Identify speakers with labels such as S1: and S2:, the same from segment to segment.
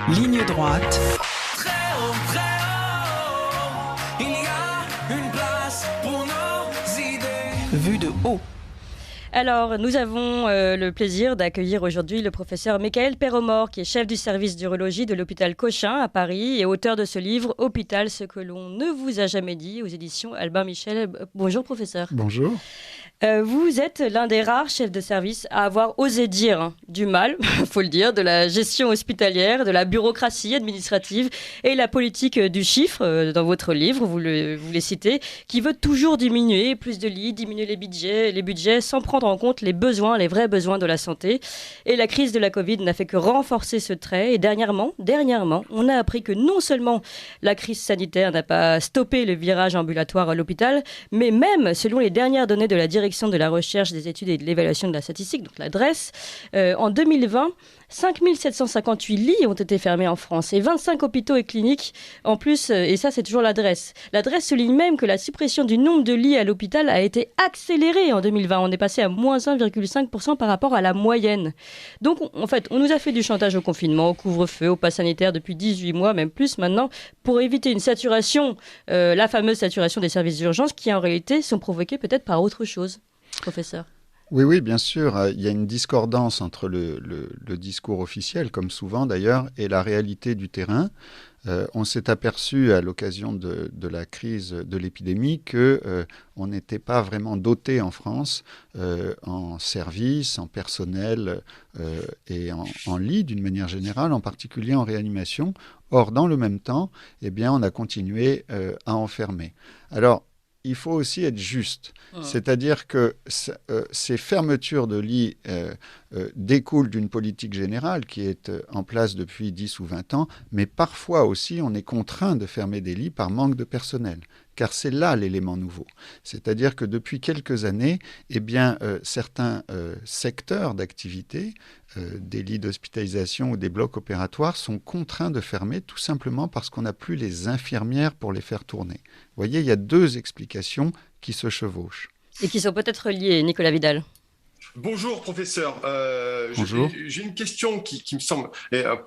S1: Ligne droite.
S2: Très haut, il y a une place pour nos idées.
S1: Vue de haut.
S3: Alors, nous avons le plaisir d'accueillir aujourd'hui le professeur Michael Perromort, qui est chef du service d'urologie de l'hôpital Cochin à Paris et auteur de ce livre « Hôpital, ce que l'on ne vous a jamais dit » aux éditions Albin Michel. Bonjour professeur.
S4: Bonjour.
S3: Vous êtes l'un des rares chefs de service à avoir osé dire du mal, faut le dire, de la gestion hospitalière, de la bureaucratie administrative et la politique du chiffre dans votre livre, vous les citez, qui veut toujours diminuer, plus de lits, diminuer les budgets sans prendre en compte les besoins, les vrais besoins de la santé. Et la crise de la Covid n'a fait que renforcer ce trait. Et dernièrement, on a appris que non seulement la crise sanitaire n'a pas stoppé le virage ambulatoire à l'hôpital, mais même, selon les dernières données de la Direction de la recherche, des études et de l'évaluation de la statistique, donc la DREES, en 2020, 5 758 lits ont été fermés en France et 25 hôpitaux et cliniques en plus, et ça c'est toujours la DREES. La DREES souligne même que la suppression du nombre de lits à l'hôpital a été accélérée en 2020. On est passé à moins 1,5% par rapport à la moyenne. Donc en fait, on nous a fait du chantage au confinement, au couvre-feu, au pass sanitaire depuis 18 mois, même plus maintenant, pour éviter une saturation, la fameuse saturation des services d'urgence qui en réalité sont provoquées peut-être par autre chose, professeur.
S4: Oui, bien sûr. Il y a une discordance entre le discours officiel, comme souvent d'ailleurs, et la réalité du terrain. On s'est aperçu à l'occasion de la crise de l'épidémie qu'on n'était pas vraiment doté en France en services, en personnel et en lits d'une manière générale, en particulier en réanimation. Or, dans le même temps, on a continué à enfermer. Alors, il faut aussi être juste. C'est-à-dire que ces fermetures de lits découlent d'une politique générale qui est en place depuis 10 ou 20 ans, mais parfois aussi on est contraint de fermer des lits par manque de personnel. Car c'est là l'élément nouveau. C'est-à-dire que depuis quelques années, certains secteurs d'activité, des lits d'hospitalisation ou des blocs opératoires, sont contraints de fermer tout simplement parce qu'on n'a plus les infirmières pour les faire tourner. Vous voyez, il y a deux explications qui se chevauchent.
S3: Et qui sont peut-être liées, Nicolas Vidal.
S5: Bonjour professeur,
S4: Bonjour.
S5: J'ai une question qui me semble,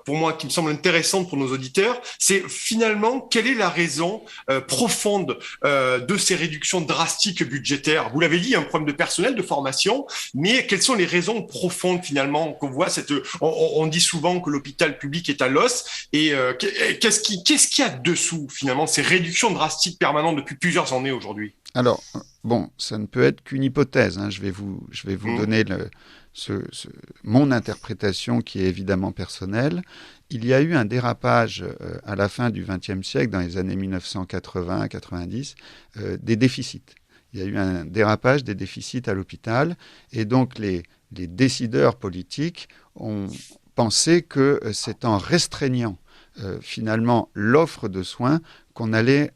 S5: pour moi, qui me semble intéressante pour nos auditeurs. C'est finalement, quelle est la raison profonde de ces réductions drastiques budgétaires? Vous l'avez dit, un problème de personnel, de formation, mais quelles sont les raisons profondes finalement qu'on voit on dit souvent que l'hôpital public est à l'os, et qu'est-ce qu'il y a dessous finalement ces réductions drastiques permanentes depuis plusieurs années aujourd'hui?
S4: Alors, ça ne peut être qu'une hypothèse. Je vais vous donner mon interprétation qui est évidemment personnelle. Il y a eu un dérapage à la fin du XXe siècle, dans les années 1980-90, des déficits. Il y a eu un dérapage des déficits à l'hôpital, et donc les décideurs politiques ont pensé que c'est en restreignant finalement l'offre de soins qu'on allait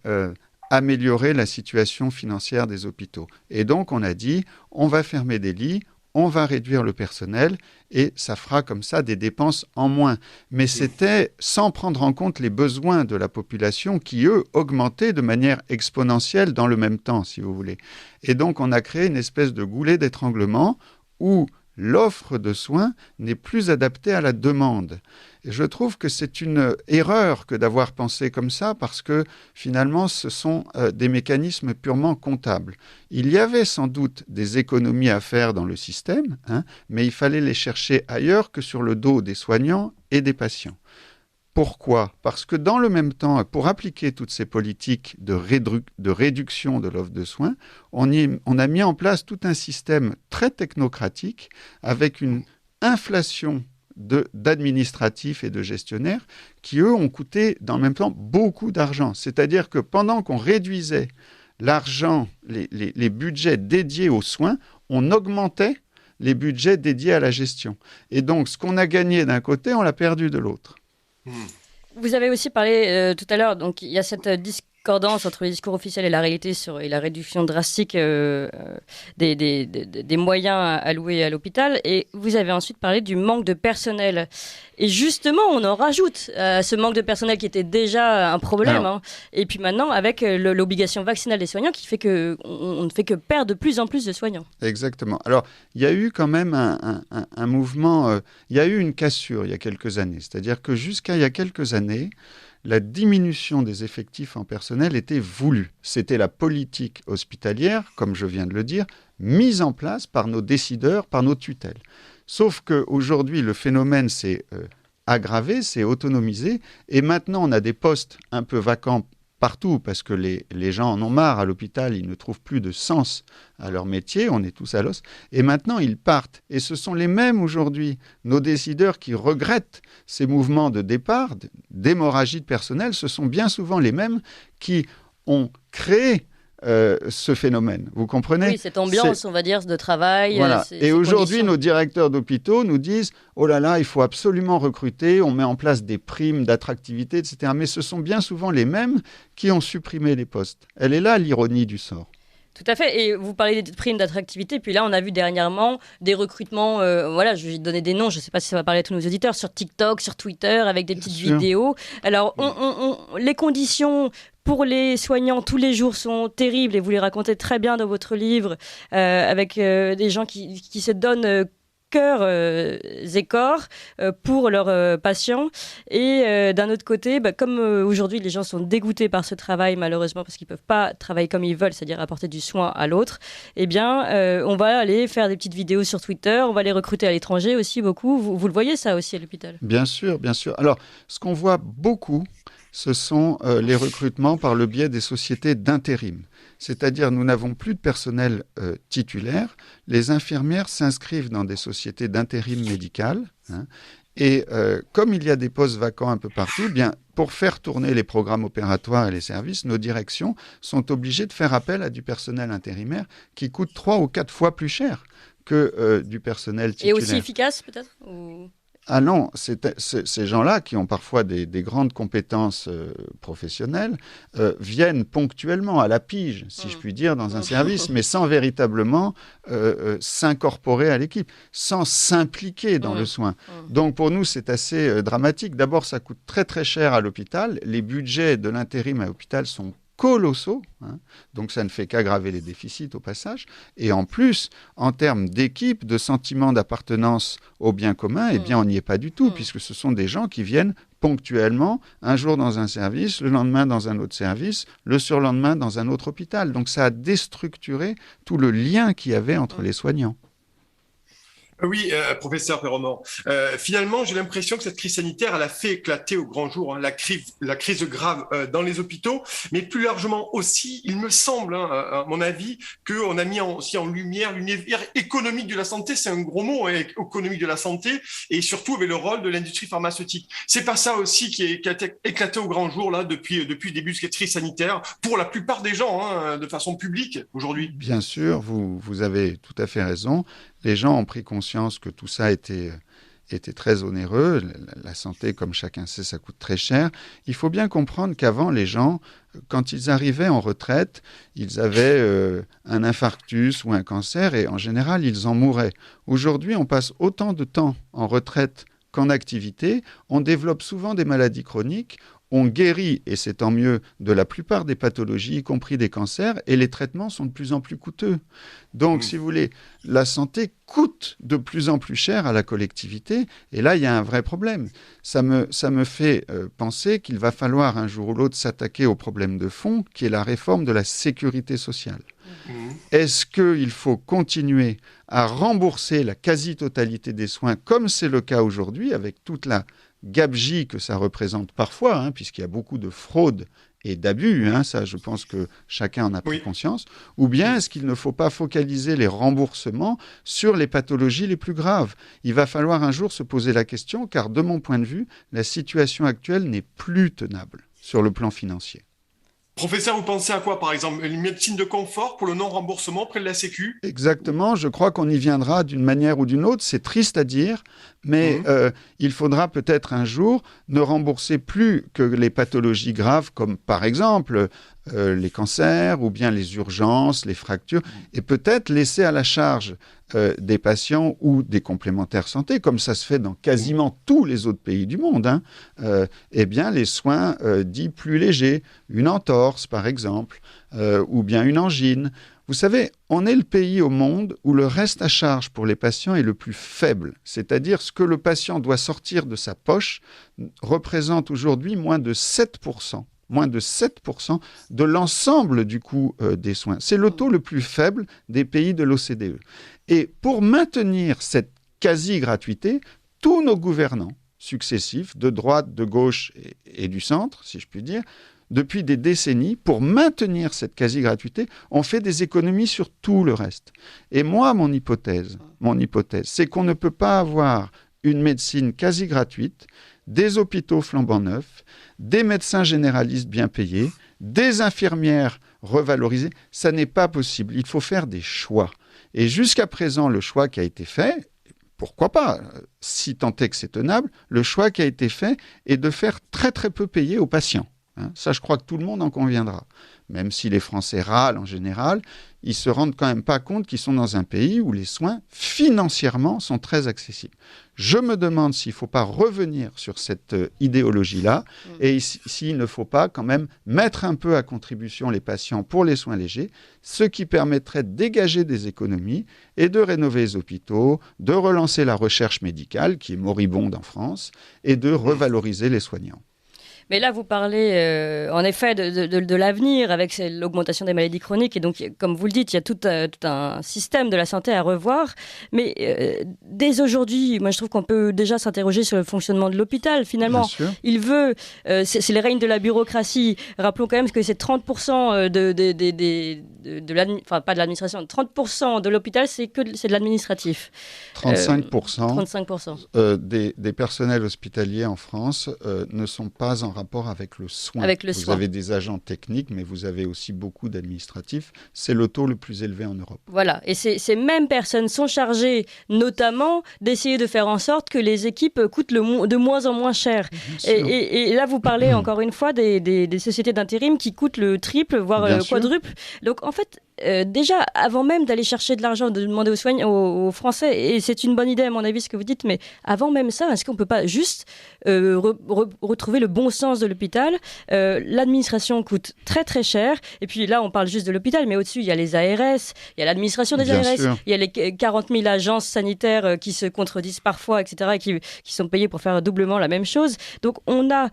S4: améliorer la situation financière des hôpitaux. Et donc, on a dit, on va fermer des lits, on va réduire le personnel, et ça fera comme ça des dépenses en moins. Mais c'était sans prendre en compte les besoins de la population qui, eux, augmentaient de manière exponentielle dans le même temps, si vous voulez. Et donc, on a créé une espèce de goulet d'étranglement où l'offre de soins n'est plus adaptée à la demande. Et je trouve que c'est une erreur que d'avoir pensé comme ça, parce que finalement, ce sont des mécanismes purement comptables. Il y avait sans doute des économies à faire dans le système, mais il fallait les chercher ailleurs que sur le dos des soignants et des patients. Pourquoi ? Parce que dans le même temps, pour appliquer toutes ces politiques de réduction de l'offre de soins, on a mis en place tout un système très technocratique avec une inflation d'administratifs et de gestionnaires qui, eux, ont coûté dans le même temps beaucoup d'argent. C'est-à-dire que pendant qu'on réduisait l'argent, les budgets dédiés aux soins, on augmentait les budgets dédiés à la gestion. Et donc, ce qu'on a gagné d'un côté, on l'a perdu de l'autre.
S3: Vous avez aussi parlé tout à l'heure, donc il y a cette discordance entre le discours officiel et la réalité et la réduction drastique des moyens alloués à l'hôpital. Et vous avez ensuite parlé du manque de personnel. Et justement, on en rajoute à ce manque de personnel qui était déjà un problème. Et puis maintenant, avec l'obligation vaccinale des soignants qui fait qu'on ne fait que perdre de plus en plus de soignants.
S4: Exactement. Alors, il y a eu quand même un mouvement, il y a eu une cassure il y a quelques années. C'est-à-dire que jusqu'à il y a quelques années, la diminution des effectifs en personnel était voulue. C'était la politique hospitalière, comme je viens de le dire, mise en place par nos décideurs, par nos tutelles. Sauf qu'aujourd'hui, le phénomène s'est aggravé, s'est autonomisé, et maintenant on a des postes un peu vacants partout, parce que les gens en ont marre à l'hôpital, ils ne trouvent plus de sens à leur métier, on est tous à l'os, et maintenant ils partent. Et ce sont les mêmes aujourd'hui, nos décideurs qui regrettent ces mouvements de départ, d'hémorragie de personnel, ce sont bien souvent les mêmes qui ont créé ce phénomène. Vous comprenez ?
S3: Oui, cette ambiance, on va dire, de travail.
S4: Voilà. Et aujourd'hui, nos directeurs d'hôpitaux nous disent « Oh là là, il faut absolument recruter, on met en place des primes d'attractivité, etc. » Mais ce sont bien souvent les mêmes qui ont supprimé les postes. Elle est là l'ironie du sort.
S3: Tout à fait. Et vous parlez des primes d'attractivité. Puis là, on a vu dernièrement des recrutements. Je vais donner des noms. Je ne sais pas si ça va parler à tous nos auditeurs. Sur TikTok, sur Twitter, avec des petites vidéos. Alors, les conditions pour les soignants tous les jours sont terribles. Et vous les racontez très bien dans votre livre. Avec des gens qui se donnent cœur et corps pour leurs patients. Et d'un autre côté, comme aujourd'hui les gens sont dégoûtés par ce travail malheureusement parce qu'ils ne peuvent pas travailler comme ils veulent, c'est-à-dire apporter du soin à l'autre, eh bien on va aller faire des petites vidéos sur Twitter, on va les recruter à l'étranger aussi beaucoup. Vous le voyez ça aussi à l'hôpital ?
S4: Bien sûr, bien sûr. Alors ce qu'on voit beaucoup, ce sont les recrutements par le biais des sociétés d'intérim. C'est-à-dire, nous n'avons plus de personnel titulaire. Les infirmières s'inscrivent dans des sociétés d'intérim médical. Et comme il y a des postes vacants un peu partout, bien, pour faire tourner les programmes opératoires et les services, nos directions sont obligées de faire appel à du personnel intérimaire qui coûte 3 ou 4 fois plus cher que du personnel titulaire.
S3: Et aussi efficace, peut-être
S4: Ah non, ces gens-là, qui ont parfois des grandes compétences professionnelles, viennent ponctuellement à la pige, si je puis dire, dans un service, mais sans véritablement s'incorporer à l'équipe, sans s'impliquer dans le soin. Donc pour nous, c'est assez dramatique. D'abord, ça coûte très très cher à l'hôpital. Les budgets de l'intérim à l'hôpital sont colossaux, donc ça ne fait qu'aggraver les déficits au passage, et en plus, en termes d'équipe, de sentiment d'appartenance au bien commun, eh bien on n'y est pas du tout, puisque ce sont des gens qui viennent ponctuellement, un jour dans un service, le lendemain dans un autre service, le surlendemain dans un autre hôpital. Donc ça a déstructuré tout le lien qu'il y avait entre les soignants.
S5: Oui, professeur Perromont. Finalement, j'ai l'impression que cette crise sanitaire, elle a fait éclater au grand jour la crise grave dans les hôpitaux, mais plus largement aussi, il me semble, à mon avis, qu'on a mis aussi en lumière l'univers économique de la santé. C'est un gros mot, économique de la santé, et surtout avec le rôle de l'industrie pharmaceutique. C'est pas ça aussi qui a éclaté au grand jour là depuis le début de cette crise sanitaire pour la plupart des gens, de façon publique aujourd'hui.
S4: Bien sûr, vous avez tout à fait raison. Les gens ont pris conscience que tout ça était très onéreux. La santé, comme chacun sait, ça coûte très cher. Il faut bien comprendre qu'avant, les gens, quand ils arrivaient en retraite, ils avaient un infarctus ou un cancer et en général, ils en mouraient. Aujourd'hui, on passe autant de temps en retraite qu'en activité. On développe souvent des maladies chroniques. On guérit, et c'est tant mieux, de la plupart des pathologies, y compris des cancers, et les traitements sont de plus en plus coûteux. Donc, si vous voulez, la santé coûte de plus en plus cher à la collectivité, et là, il y a un vrai problème. Ça me fait penser qu'il va falloir un jour ou l'autre s'attaquer au problème de fond, qui est la réforme de la sécurité sociale. Est-ce qu'il faut continuer à rembourser la quasi-totalité des soins, comme c'est le cas aujourd'hui, avec toute la gabegie que ça représente parfois, puisqu'il y a beaucoup de fraude et d'abus, ça je pense que chacun en a pris conscience, ou bien est-ce qu'il ne faut pas focaliser les remboursements sur les pathologies les plus graves ? Il va falloir un jour se poser la question, car de mon point de vue, la situation actuelle n'est plus tenable sur le plan financier.
S5: Professeur, vous pensez à quoi, par exemple ? Une médecine de confort pour le non-remboursement près de la Sécu ?
S4: Exactement, je crois qu'on y viendra d'une manière ou d'une autre. C'est triste à dire, mais il faudra peut-être un jour ne rembourser plus que les pathologies graves, comme par exemple les cancers ou bien les urgences, les fractures, et peut-être laisser à la charge des patients ou des complémentaires santé, comme ça se fait dans quasiment tous les autres pays du monde, eh bien les soins dits plus légers, une entorse par exemple, ou bien une angine. Vous savez, on est le pays au monde où le reste à charge pour les patients est le plus faible. C'est-à-dire ce que le patient doit sortir de sa poche représente aujourd'hui moins de 7% de l'ensemble du coût des soins. C'est le taux le plus faible des pays de l'OCDE. Et pour maintenir cette quasi-gratuité, tous nos gouvernants successifs, de droite, de gauche et du centre, si je puis dire, depuis des décennies, pour maintenir cette quasi-gratuité, on fait des économies sur tout le reste. Et moi, mon hypothèse, c'est qu'on ne peut pas avoir une médecine quasi gratuite, des hôpitaux flambant neufs, des médecins généralistes bien payés, des infirmières revalorisées. Ça n'est pas possible. Il faut faire des choix. Et jusqu'à présent, le choix qui a été fait, pourquoi pas, si tant est que c'est tenable, le choix qui a été fait est de faire très très peu payer aux patients. Ça, je crois que tout le monde en conviendra. Même si les Français râlent en général, ils ne se rendent quand même pas compte qu'ils sont dans un pays où les soins, financièrement, sont très accessibles. Je me demande s'il ne faut pas revenir sur cette idéologie-là et s'il ne faut pas quand même mettre un peu à contribution les patients pour les soins légers, ce qui permettrait de dégager des économies et de rénover les hôpitaux, de relancer la recherche médicale, qui est moribonde en France, et de revaloriser les soignants.
S3: Mais là, vous parlez en effet de l'avenir avec l'augmentation des maladies chroniques. Et donc, comme vous le dites, il y a tout un système de la santé à revoir. Mais dès aujourd'hui, moi, je trouve qu'on peut déjà s'interroger sur le fonctionnement de l'hôpital. Finalement, il veut... c'est le règne de la bureaucratie. Rappelons quand même que c'est 30% enfin, pas de l'administration, 30% de l'hôpital, c'est de l'administratif.
S4: 35%, des personnels hospitaliers en France ne sont pas en rapport avec le soin. Vous avez des agents techniques, mais vous avez aussi beaucoup d'administratifs. C'est le taux le plus élevé en Europe.
S3: Voilà, et ces mêmes personnes sont chargées notamment d'essayer de faire en sorte que les équipes coûtent de moins en moins cher. Et là, vous parlez encore une fois des sociétés d'intérim qui coûtent le triple, voire le quadruple. Donc en fait, déjà, avant même d'aller chercher de l'argent, de demander aux Français, et c'est une bonne idée à mon avis ce que vous dites, mais avant même ça, est-ce qu'on ne peut pas juste retrouver le bon sens de l'hôpital? L'administration coûte très très cher, et puis là on parle juste de l'hôpital, mais au-dessus il y a les ARS, il y a l'administration des ARS, il y a les 40 000 agences sanitaires qui se contredisent parfois, etc., et qui sont payées pour faire doublement la même chose. Donc on a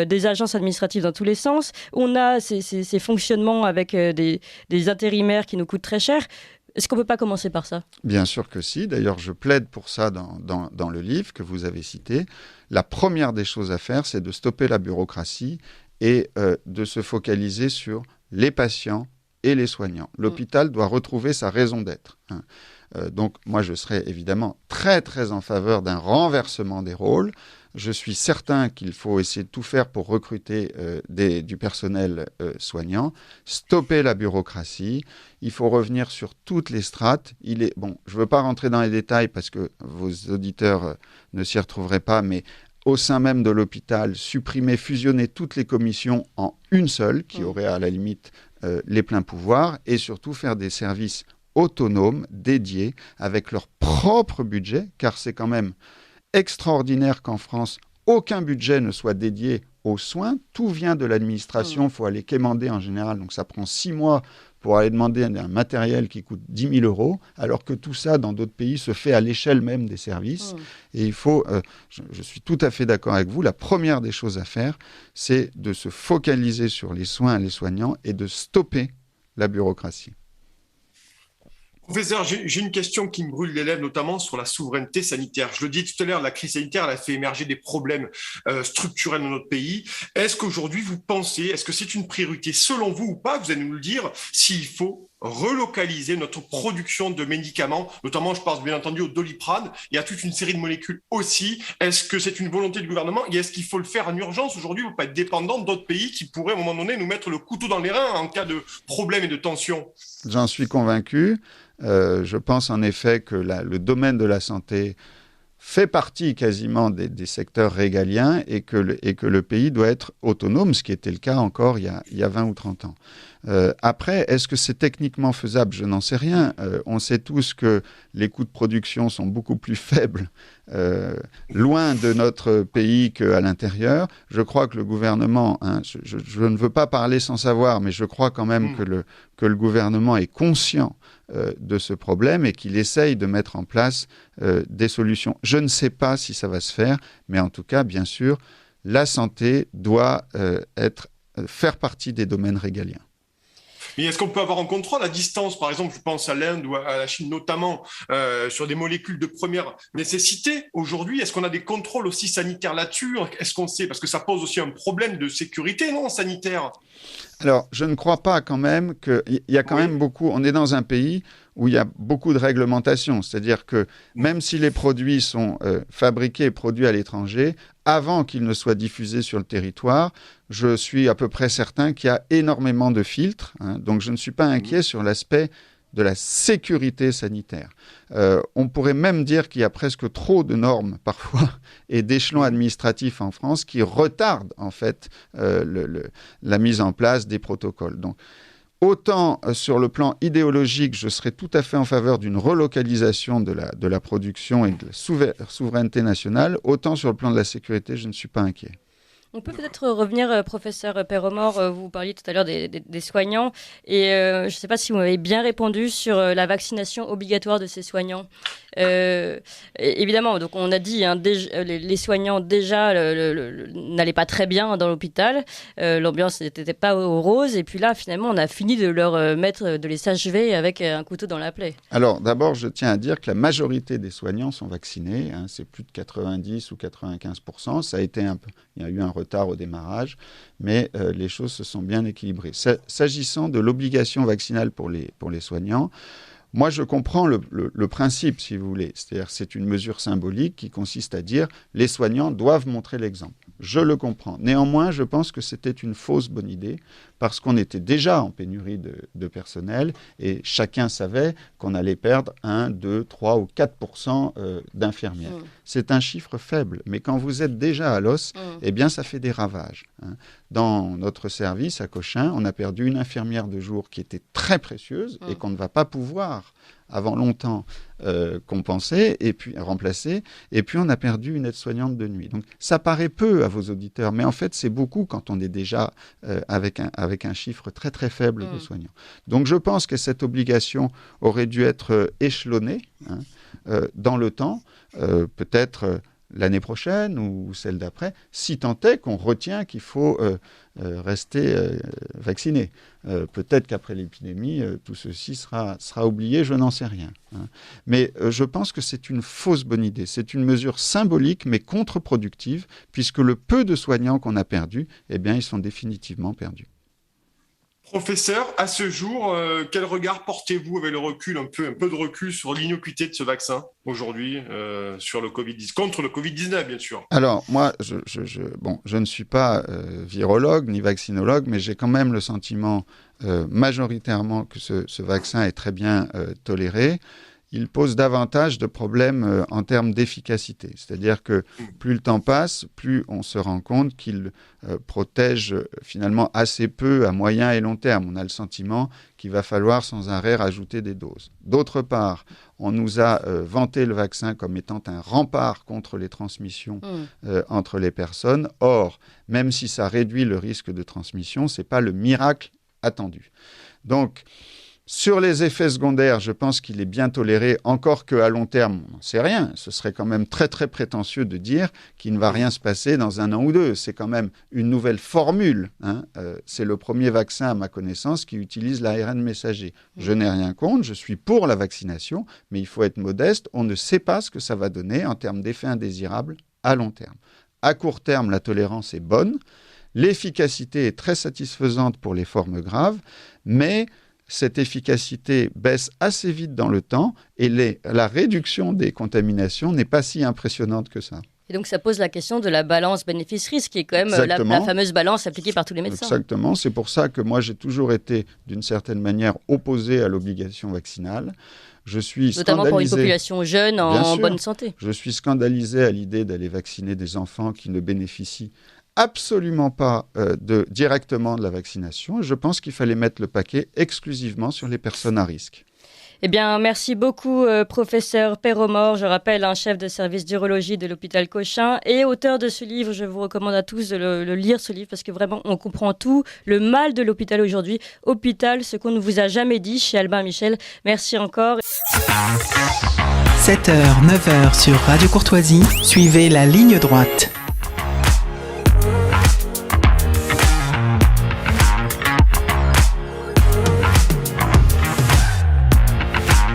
S3: des agences administratives dans tous les sens, on a ces fonctionnements avec des intérimaires qui nous coûtent très cher. Est-ce qu'on ne peut pas commencer par ça?
S4: Bien sûr que si. D'ailleurs, je plaide pour ça dans le livre que vous avez cité. La première des choses à faire, c'est de stopper la bureaucratie et de se focaliser sur les patients et les soignants. L'hôpital doit retrouver sa raison d'être. Donc, moi, je serais évidemment très, très en faveur d'un renversement des rôles. Je suis certain qu'il faut essayer de tout faire pour recruter du personnel soignant, stopper la bureaucratie. Il faut revenir sur toutes les strates. Je ne veux pas rentrer dans les détails parce que vos auditeurs ne s'y retrouveraient pas, mais au sein même de l'hôpital, supprimer, fusionner toutes les commissions en une seule, qui aurait à la limite les pleins pouvoirs, et surtout faire des services autonomes, dédiés, avec leur propre budget, car c'est quand même extraordinaire qu'en France, aucun budget ne soit dédié aux soins. Tout vient de l'administration, il faut aller quémander en général, donc ça prend 6 mois pour aller demander un matériel qui coûte 10 000 €, alors que tout ça, dans d'autres pays, se fait à l'échelle même des services. Et il faut, je suis tout à fait d'accord avec vous, la première des choses à faire, c'est de se focaliser sur les soins et les soignants et de stopper la bureaucratie.
S5: Professeur, j'ai une question qui me brûle les lèvres, notamment sur la souveraineté sanitaire. Je le dis tout à l'heure, la crise sanitaire, elle a fait émerger des problèmes structurels dans notre pays. Est-ce qu'aujourd'hui, vous pensez, est-ce que c'est une priorité selon vous ou pas, vous allez nous le dire, s'il faut relocaliser notre production de médicaments, notamment je pense bien entendu au Doliprane, il y a toute une série de molécules aussi. Est-ce que c'est une volonté du gouvernement et est-ce qu'il faut le faire en urgence aujourd'hui pour ne pas être dépendant d'autres pays qui pourraient à un moment donné nous mettre le couteau dans les reins en cas de problème et de tension?
S4: J'en suis convaincu. Je pense en effet que le domaine de la santé fait partie quasiment des secteurs régaliens et que le pays doit être autonome, ce qui était le cas encore il y a 20 ou 30 ans. Après, est-ce que c'est techniquement faisable? Je n'en sais rien. On sait tous que les coûts de production sont beaucoup plus faibles loin de notre pays qu'à l'intérieur. Je crois que le gouvernement, je ne veux pas parler sans savoir, mais je crois quand même que le gouvernement est conscient de ce problème et qu'il essaye de mettre en place des solutions. Je ne sais pas si ça va se faire, mais en tout cas, bien sûr, la santé doit faire partie des domaines régaliens.
S5: Mais est-ce qu'on peut avoir un contrôle à distance? Par exemple, je pense à l'Inde ou à la Chine notamment, sur des molécules de première nécessité. Aujourd'hui, est-ce qu'on a des contrôles aussi sanitaires là-dessus? Est-ce qu'on sait? Parce que ça pose aussi un problème de sécurité, non, sanitaire?
S4: Alors, je ne crois pas quand même qu'il y a quand même beaucoup... On est dans un pays où il y a beaucoup de réglementations. C'est-à-dire que même si les produits sont fabriqués et produits à l'étranger, avant qu'ils ne soient diffusés sur le territoire, je suis à peu près certain qu'il y a énormément de filtres. Donc, je ne suis pas inquiet sur l'aspect de la sécurité sanitaire. On pourrait même dire qu'il y a presque trop de normes parfois et d'échelons administratifs en France qui retardent en fait la mise en place des protocoles. Donc, autant sur le plan idéologique, je serais tout à fait en faveur d'une relocalisation de la production et de la souveraineté nationale, autant sur le plan de la sécurité, je ne suis pas inquiet.
S3: On peut peut-être revenir, professeur Perremort, vous parliez tout à l'heure des soignants, et je ne sais pas si vous m'avez bien répondu sur la vaccination obligatoire de ces soignants. Évidemment, donc on a dit, les soignants déjà n'allaient pas très bien dans l'hôpital, l'ambiance n'était pas au rose, et puis là, finalement, on a fini de leur de les achever avec un couteau dans la plaie. Alors,
S4: d'abord, je tiens à dire que la majorité des soignants sont vaccinés, c'est plus de 90 ou 95%, ça a été il y a eu un retard au démarrage, mais les choses se sont bien équilibrées. S'agissant de l'obligation vaccinale pour les soignants, moi, je comprends le principe, si vous voulez. C'est-à-dire c'est une mesure symbolique qui consiste à dire les soignants doivent montrer l'exemple. Je le comprends. Néanmoins, je pense que c'était une fausse bonne idée parce qu'on était déjà en pénurie de personnel et chacun savait qu'on allait perdre 1, 2, 3 ou 4% d'infirmières. C'est un chiffre faible, mais quand vous êtes déjà à l'os, eh bien, ça fait des ravages. Dans notre service à Cochin, on a perdu une infirmière de jour qui était très précieuse et qu'on ne va pas pouvoir avant longtemps compenser et puis remplacer, et puis on a perdu une aide-soignante de nuit. Donc ça paraît peu à vos auditeurs, mais en fait c'est beaucoup quand on est déjà avec un chiffre très très faible de soignants. Donc je pense que cette obligation aurait dû être échelonnée dans le temps, peut-être l'année prochaine ou celle d'après, si tant est qu'on retient qu'il faut rester vacciné. Peut-être qu'après l'épidémie, tout ceci sera oublié, je n'en sais rien. Mais je pense que c'est une fausse bonne idée. C'est une mesure symbolique, mais contre-productive, puisque le peu de soignants qu'on a perdus, eh bien, ils sont définitivement perdus.
S5: Professeur, à ce jour, quel regard portez-vous avec le recul, un peu de recul sur l'innocuité de ce vaccin aujourd'hui sur le Covid-19, contre le Covid-19 bien sûr?
S4: Alors moi, je ne suis pas virologue ni vaccinologue, mais j'ai quand même le sentiment majoritairement que ce vaccin est très bien toléré. Il pose davantage de problèmes en termes d'efficacité. C'est-à-dire que plus le temps passe, plus on se rend compte qu'il protège finalement assez peu à moyen et long terme. On a le sentiment qu'il va falloir sans arrêt rajouter des doses. D'autre part, on nous a vanté le vaccin comme étant un rempart contre les transmissions entre les personnes. Or, même si ça réduit le risque de transmission, ce n'est pas le miracle attendu. Donc, sur les effets secondaires, je pense qu'il est bien toléré, encore qu'à long terme, on n'en sait rien. Ce serait quand même très, très prétentieux de dire qu'il ne va rien se passer dans 1 an ou 2. C'est quand même une nouvelle formule. C'est le premier vaccin, à ma connaissance, qui utilise l'ARN messager. Je n'ai rien contre, je suis pour la vaccination, mais il faut être modeste. On ne sait pas ce que ça va donner en termes d'effets indésirables à long terme. À court terme, la tolérance est bonne. L'efficacité est très satisfaisante pour les formes graves, mais cette efficacité baisse assez vite dans le temps et la réduction des contaminations n'est pas si impressionnante que ça.
S3: Et donc ça pose la question de la balance bénéfice-risque, qui est quand même la fameuse balance appliquée par tous les médecins.
S4: Exactement, c'est pour ça que moi j'ai toujours été d'une certaine manière opposé à l'obligation vaccinale. Je suis
S3: notamment pour une population jeune en bonne santé.
S4: Je suis scandalisé à l'idée d'aller vacciner des enfants qui ne bénéficient absolument pas directement de la vaccination. Je pense qu'il fallait mettre le paquet exclusivement sur les personnes à risque.
S3: Eh bien, merci beaucoup, professeur Perromort, je rappelle, un chef de service d'urologie de l'hôpital Cochin et auteur de ce livre. Je vous recommande à tous de le lire, ce livre, parce que vraiment, on comprend tout, le mal de l'hôpital aujourd'hui. Hôpital, ce qu'on ne vous a jamais dit, chez Albin Michel. Merci encore.
S1: 7h, 9h sur Radio Courtoisie, suivez la ligne droite.